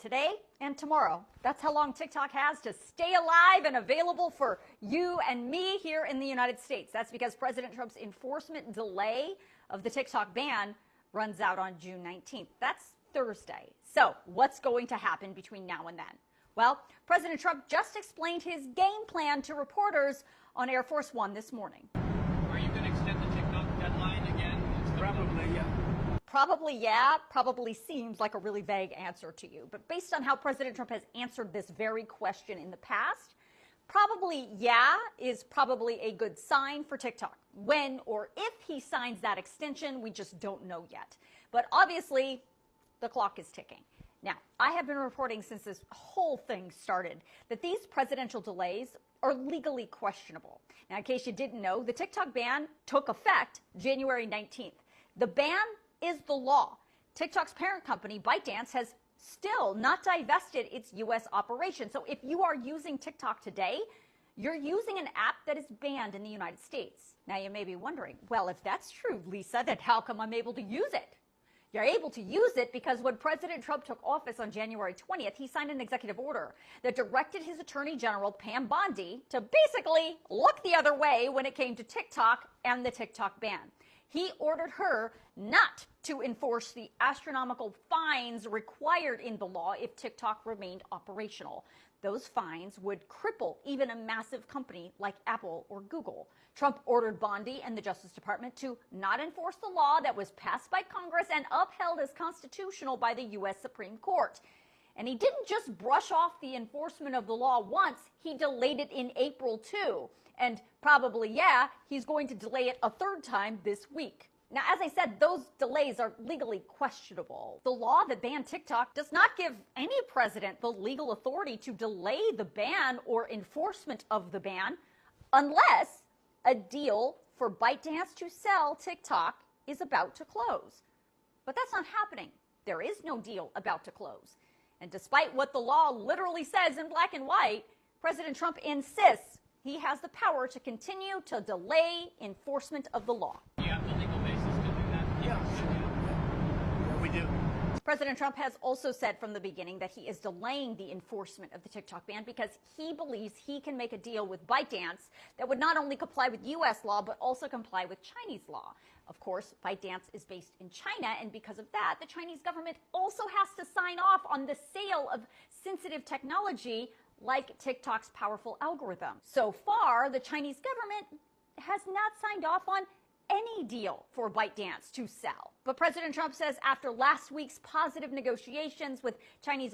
today and tomorrow. That's how long TikTok has to stay alive and available for you and me here in the United States. That's because President Trump's enforcement delay of the TikTok ban runs out on June 19th. That's Thursday. So what's going to happen between now and then? Well, President Trump just explained his game plan to reporters on Air Force One this morning. Are you going to extend the TikTok deadline again? Probably, yeah. Probably, yeah, probably seems like a really vague answer to you. But based on how President Trump has answered this very question in the past, probably, yeah, is probably a good sign for TikTok. When or if he signs that extension, we just don't know yet. But obviously, the clock is ticking. Now, I have been reporting since this whole thing started that these presidential delays are legally questionable. Now, in case you didn't know, the TikTok ban took effect January 19th. The ban is the law. TikTok's parent company, ByteDance, has still not divested its U.S. operation. So if you are using TikTok today, you're using an app that is banned in the United States. Now, you may be wondering, well, if that's true, Lisa, then how come I'm able to use it? You're able to use it because when President Trump took office on January 20th, he signed an executive order that directed his Attorney General, Pam Bondi, to basically look the other way when it came to TikTok and the TikTok ban. He ordered her not to enforce the astronomical fines required in the law if TikTok remained operational. Those fines would cripple even a massive company like Apple or Google. Trump ordered Bondi and the Justice Department to not enforce the law that was passed by Congress and upheld as constitutional by the U.S. Supreme Court. And he didn't just brush off the enforcement of the law once, he delayed it in April too. And probably, yeah, he's going to delay it a third time this week. Now, as I said, those delays are legally questionable. The law that banned TikTok does not give any president the legal authority to delay the ban or enforcement of the ban unless a deal for ByteDance to sell TikTok is about to close. But that's not happening. There is no deal about to close. And despite what the law literally says in black and white, President Trump insists he has the power to continue to delay enforcement of the law. Do you have the legal basis to do that? Yeah, sure. Yeah, we do. President Trump has also said from the beginning that he is delaying the enforcement of the TikTok ban because he believes he can make a deal with ByteDance that would not only comply with U.S. law, but also comply with Chinese law. Of course, ByteDance is based in China, and because of that, the Chinese government also has to sign off on the sale of sensitive technology like TikTok's powerful algorithm. So far, the Chinese government has not signed off on any deal for ByteDance to sell. But President Trump says after last week's positive negotiations with Chinese